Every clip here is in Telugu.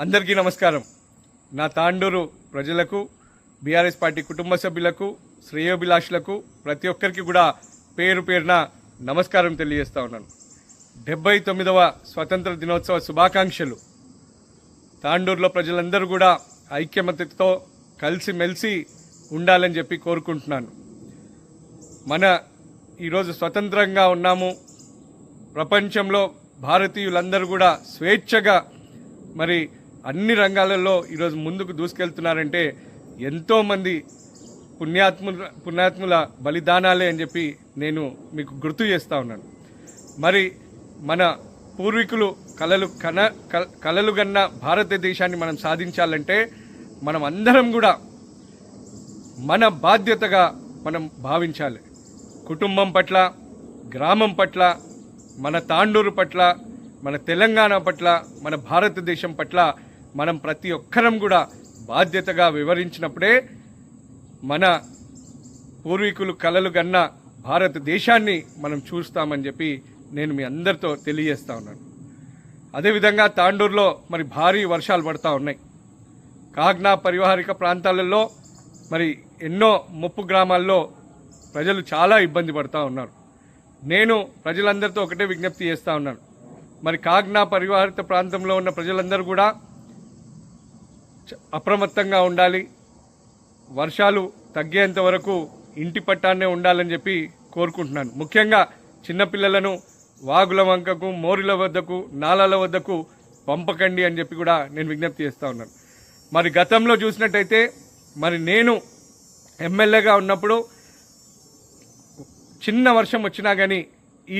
అందరికీ నమస్కారం. నా తాండూరు ప్రజలకు, బీఆర్ఎస్ పార్టీ కుటుంబ సభ్యులకు, శ్రేయోభిలాషులకు ప్రతి ఒక్కరికి కూడా పేరు పేరున నమస్కారం తెలియజేస్తా ఉన్నాను. 79వ స్వతంత్ర దినోత్సవ శుభాకాంక్షలు. తాండూరులో ప్రజలందరూ కూడా ఐక్యమత్యతో కలిసిమెలిసి ఉండాలని చెప్పి కోరుకుంటున్నాను. మన ఈరోజు స్వతంత్రంగా ఉన్నాము. ప్రపంచంలో భారతీయులందరూ కూడా స్వేచ్ఛగా మరి అన్ని ఈరోజు ముందుకు దూసుకెళ్తున్నారంటే ఎంతోమంది పుణ్యాత్ముల బలిదానాలే అని చెప్పి నేను మీకు గుర్తు చేస్తూ ఉన్నాను. మరి మన పూర్వీకులు కలలు గన్న భారతదేశాన్ని మనం సాధించాలంటే మనం అందరం కూడా మన బాధ్యతగా మనం భావించాలి. కుటుంబం పట్ల, గ్రామం పట్ల, మన తాండూరు పట్ల, మన తెలంగాణ పట్ల, మన భారతదేశం పట్ల మనం ప్రతి ఒక్కరం కూడా బాధ్యతగా వివరించినప్పుడే మన పూర్వీకులు కలలు గన్న భారతదేశాన్ని మనం చూస్తామని చెప్పి నేను మీ అందరితో తెలియజేస్తా ఉన్నాను. అదేవిధంగా తాండూరులో మరి భారీ వర్షాలు పడతా ఉన్నాయి. కాగ్నా పరివాహక ప్రాంతాలలో మరి ఎన్నో ముప్పు గ్రామాల్లో ప్రజలు చాలా ఇబ్బంది పడుతూ ఉన్నారు. నేను ప్రజలందరితో ఒకటే విజ్ఞప్తి చేస్తూ ఉన్నాను. మరి కాగ్నా పరివాహిత ప్రాంతంలో ఉన్న ప్రజలందరూ కూడా అప్రమత్తంగా ఉండాలి. వర్షాలు తగ్గేంత వరకు ఇంటి పట్టాన్నే ఉండాలని చెప్పి కోరుకుంటున్నాను. ముఖ్యంగా చిన్నపిల్లలను వాగుల వంకకు, మోరుల వద్దకు, నాలాల వద్దకు పంపకండి అని చెప్పి కూడా నేను విజ్ఞప్తి చేస్తూ ఉన్నాను. మరి గతంలో చూసినట్టయితే మరి నేను ఎమ్మెల్యేగా ఉన్నప్పుడు చిన్న వర్షం వచ్చినా కానీ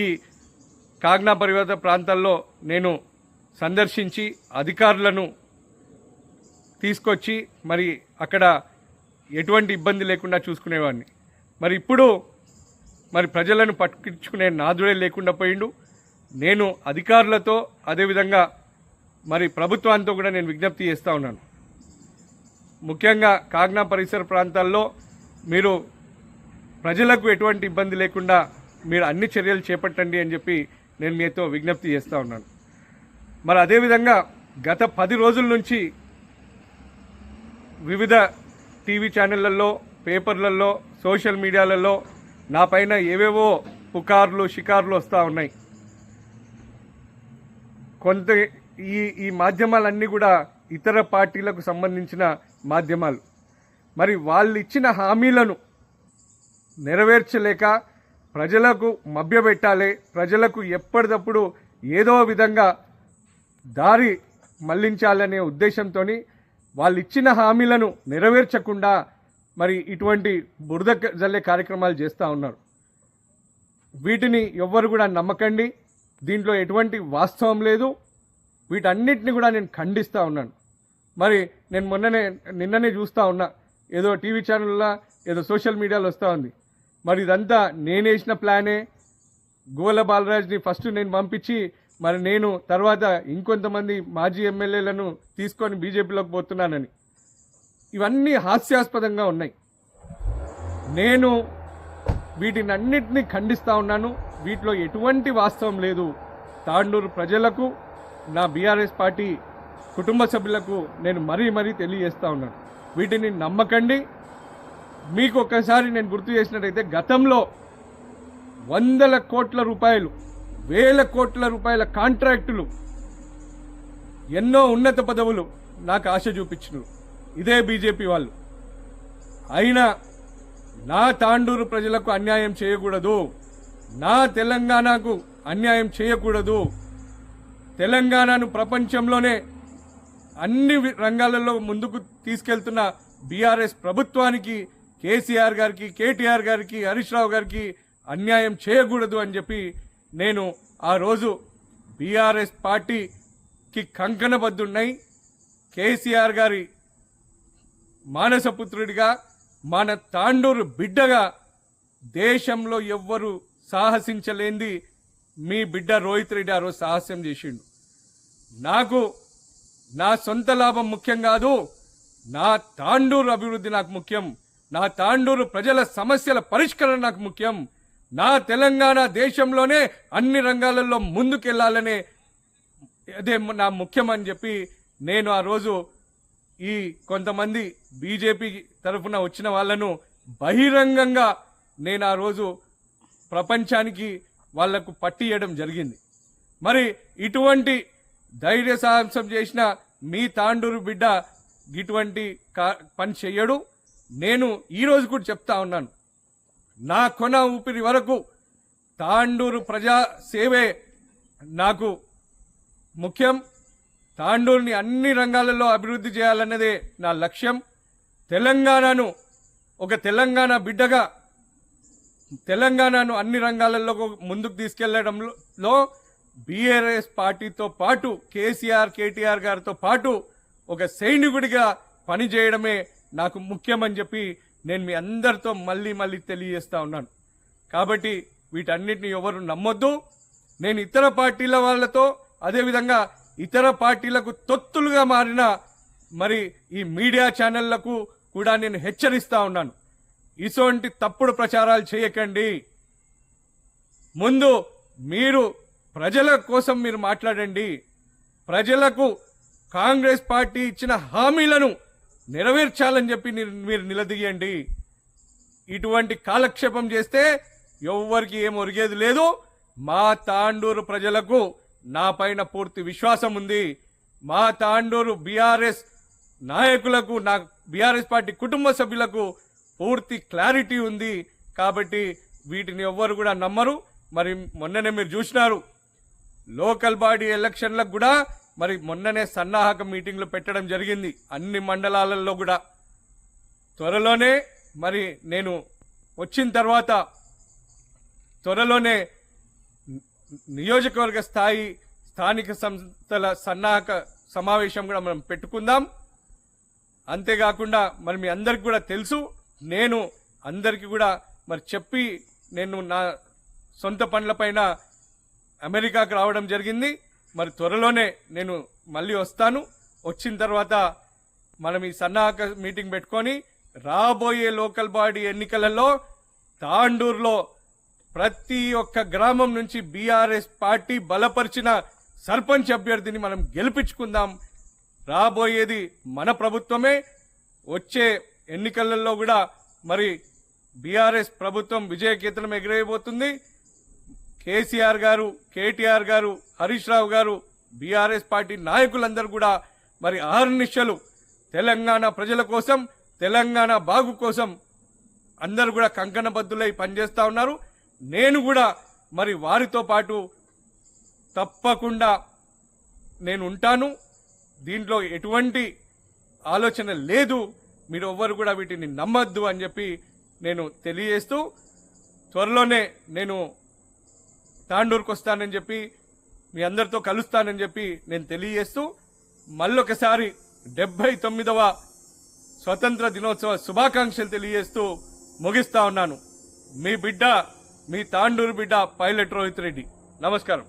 ఈ కాగ్నా పరివాహక ప్రాంతాల్లో నేను సందర్శించి అధికారులను తీసుకొచ్చి మరి అక్కడ ఎటువంటి ఇబ్బంది లేకుండా చూసుకునేవాడిని. మరి ఇప్పుడు మరి ప్రజలను పట్టించుకునే నాదుడే లేకుండా పోయిండు. నేను అధికారులతో అదేవిధంగా మరి ప్రభుత్వాంతో కూడా నేను విజ్ఞప్తి చేస్తూ ఉన్నాను. ముఖ్యంగా కాగ్నా పరిసర ప్రాంతాల్లో మీరు ప్రజలకు ఎటువంటి ఇబ్బంది లేకుండా మీరు అన్ని చర్యలు చేపట్టండి అని చెప్పి నేను మీతో విజ్ఞప్తి చేస్తూ ఉన్నాను. మరి అదేవిధంగా గత 10 రోజుల నుంచి వివిధ టీవీ ఛానళ్లలో, పేపర్లలో, సోషల్ మీడియాలలో నా పైన ఏవేవో పుకార్లు, షికార్లు వస్తూ ఉన్నాయి. కొంత ఈ మాధ్యమాలన్నీ కూడా ఇతర పార్టీలకు సంబంధించిన మాధ్యమాలు. మరి వాళ్ళు ఇచ్చిన హామీలను నెరవేర్చలేక ప్రజలకు మభ్యపెట్టాలి, ప్రజలకు ఎప్పటికప్పుడు ఏదో విధంగా దారి మళ్లించాలనే ఉద్దేశంతో వాళ్ళు ఇచ్చిన హామీలను నెరవేర్చకుండా మరి ఇటువంటి బురద జల్లే కార్యక్రమాలు చేస్తూ ఉన్నారు. వీటిని ఎవ్వరు కూడా నమ్మకండి. దీంట్లో ఎటువంటి వాస్తవం లేదు. వీటన్నిటిని కూడా నేను ఖండిస్తూ ఉన్నాను. మరి నేను నిన్ననే చూస్తూ ఉన్నా, ఏదో టీవీ ఛానల్లో ఏదో సోషల్ మీడియాలో వస్తూ ఉంది. మరి ఇదంతా నేనేసిన ప్లానే. గోల బాలరాజ్ని ఫస్ట్ నేను పంపించి మరి నేను తర్వాత ఇంకొంతమంది మాజీ ఎమ్మెల్యేలను తీసుకొని బీజేపీలోకి పోతున్నానని. ఇవన్నీ హాస్యాస్పదంగా ఉన్నాయి. నేను వీటినన్నిటినీ ఖండిస్తూ ఉన్నాను. వీటిలో ఎటువంటి వాస్తవం లేదు. తాండూరు ప్రజలకు, నా బీఆర్ఎస్ పార్టీ కుటుంబ సభ్యులకు నేను మరీ తెలియజేస్తూ ఉన్నాను. వీటిని నమ్మకండి. మీకు ఒక్కసారి నేను గుర్తు చేసినట్టయితే గతంలో 100 కోట్ల రూపాయలు, 1000 కోట్ల రూపాయల కాంట్రాక్టులు, ఎన్నో ఉన్నత పదవులు నాకు ఆశ చూపించినారు ఇదే బీజేపీ వాళ్ళు. అయినా నా తాండూరు ప్రజలకు అన్యాయం చేయకూడదు, నా తెలంగాణకు అన్యాయం చేయకూడదు, తెలంగాణను ప్రపంచంలోనే అన్ని రంగాలలో ముందుకు తీసుకెళ్తున్న బీఆర్ఎస్ ప్రభుత్వానికి, కేసీఆర్ గారికి, కేటీఆర్ గారికి, హరీష్ రావు గారికి అన్యాయం చేయకూడదు అని చెప్పి నేను ఆ రోజు బీఆర్ఎస్ పార్టీకి కంకణబద్ధున్నై కేసీఆర్ గారి మానసపుత్రుడిగా, మన తాండూరు బిడ్డగా దేశంలో ఎవ్వరు సాహసించలేంది మీ బిడ్డ రోహిత్ రెడ్డి ఆ రోజు సాహసం చేసిండు. నాకు నా సొంత లాభం ముఖ్యం కాదు, నా తాండూరు అభివృద్ధి నాకు ముఖ్యం, నా తాండూరు ప్రజల సమస్యల పరిష్కరణ నాకు ముఖ్యం, నా తెలంగాణ దేశంలోనే అన్ని రంగాలలో ముందుకెళ్లాలనే అదే నా ముఖ్యం అని చెప్పి నేను ఆ రోజు ఈ కొంతమంది బీజేపీ తరఫున వచ్చిన వాళ్ళను బహిరంగంగా నేను ఆ రోజు ప్రపంచానికి వాళ్లకు పట్టియడం జరిగింది. మరి ఇటువంటి ధైర్య సాహసం చేసిన మీ తాండూరు బిడ్డ ఇటువంటి పని చెయ్యడు. నేను ఈరోజు కూడా చెప్తా ఉన్నాను, నా కొన ఊపిరి వరకు తాండూరు ప్రజా సేవే నాకు ముఖ్యం. తాండూరుని అన్ని రంగాలలో అభివృద్ధి చేయాలన్నదే నా లక్ష్యం. తెలంగాణను ఒక తెలంగాణ బిడ్డగా తెలంగాణను అన్ని రంగాలలో ముందుకు తీసుకెళ్లడంలో బీఆర్ఎస్ పార్టీతో పాటు కేటీఆర్ గారితో పాటు ఒక సైనికుడిగా పనిచేయడమే నాకు ముఖ్యమని చెప్పి నేను మీ అందరితో మళ్ళీ తెలియజేస్తా ఉన్నాను. కాబట్టి వీటన్నిటిని ఎవరు నమ్మొద్దు. నేను ఇతర పార్టీల వాళ్ళతో అదేవిధంగా ఇతర పార్టీలకు తొత్తులుగా మారిన మరి ఈ మీడియా ఛానళ్లకు కూడా నేను హెచ్చరిస్తా ఉన్నాను, ఇటువంటి తప్పుడు ప్రచారాలు చేయకండి. ముందు మీరు ప్రజల కోసం మీరు మాట్లాడండి. ప్రజలకు కాంగ్రెస్ పార్టీ ఇచ్చిన హామీలను నెరవేర్చాలని చెప్పి మీరు నిలదీయండి. ఇటువంటి కాలక్షేపం చేస్తే ఎవ్వరికి ఏం ఒరిగేది లేదు. మా తాండూరు ప్రజలకు నా పైన పూర్తి విశ్వాసం ఉంది. మా తాండూరు బీఆర్ఎస్ నాయకులకు, నా బీఆర్ఎస్ పార్టీ కుటుంబ సభ్యులకు పూర్తి క్లారిటీ ఉంది. కాబట్టి వీటిని ఎవ్వరు కూడా నమ్మరు. మరి మొన్ననే మీరు చూసినారు, లోకల్ బాడీ ఎలక్షన్లకు కూడా మరి మొన్ననే సన్నాహక మీటింగ్లు పెట్టడం జరిగింది అన్ని మండలాలలో కూడా. త్వరలోనే మరి నేను వచ్చిన తర్వాత త్వరలోనే నియోజకవర్గ స్థాయి స్థానిక సంస్థల సన్నాహక సమావేశం కూడా మనం పెట్టుకుందాం. అంతేకాకుండా మరి మీ అందరికి కూడా తెలుసు, నేను అందరికీ కూడా మరి చెప్పి నేను నా సొంత పనులపైన అమెరికాకు రావడం జరిగింది. మరి త్వరలోనే నేను మళ్ళీ వస్తాను. వచ్చిన తర్వాత మనం ఈ సన్నాహక మీటింగ్ పెట్టుకొని రాబోయే లోకల్ బాడీ ఎన్నికలలో తాండూరులో ప్రతి ఒక్క గ్రామం నుంచి బీఆర్ఎస్ పార్టీ బలపరిచిన సర్పంచ్ అభ్యర్థిని మనం గెలిపించుకుందాం. రాబోయేది మన ప్రభుత్వమే. వచ్చే ఎన్నికలలో కూడా మరి బీఆర్ఎస్ ప్రభుత్వం విజయకేతనం ఎగిరేయబోతుంది. కేసీఆర్ గారు, కేటీఆర్ గారు, హరీష్ రావు గారు, బీఆర్ఎస్ పార్టీ నాయకులందరూ కూడా మరి అహర్నిశలు తెలంగాణ ప్రజల కోసం, తెలంగాణ బాగు కోసం అందరూ కూడా కంకణబద్దులై పనిచేస్తా ఉన్నారు. నేను కూడా మరి వారితో పాటు తప్పకుండా నేను ఉంటాను. దీంట్లో ఎటువంటి ఆలోచన లేదు. మీరు ఎవ్వరు కూడా వీటిని నమ్మద్దు అని చెప్పి నేను తెలియజేస్తూ, త్వరలోనే నేను తాండూరుకు వస్తానని చెప్పి మీ అందరితో కలుస్తానని చెప్పి నేను తెలియజేస్తూ, మళ్ళొకసారి 79వ స్వతంత్ర దినోత్సవ శుభాకాంక్షలు తెలియజేస్తూ ముగిస్తా ఉన్నాను. మీ బిడ్డ, మీ తాండూరు బిడ్డ పైలట్ రోహిత్ రెడ్డి. నమస్కారం.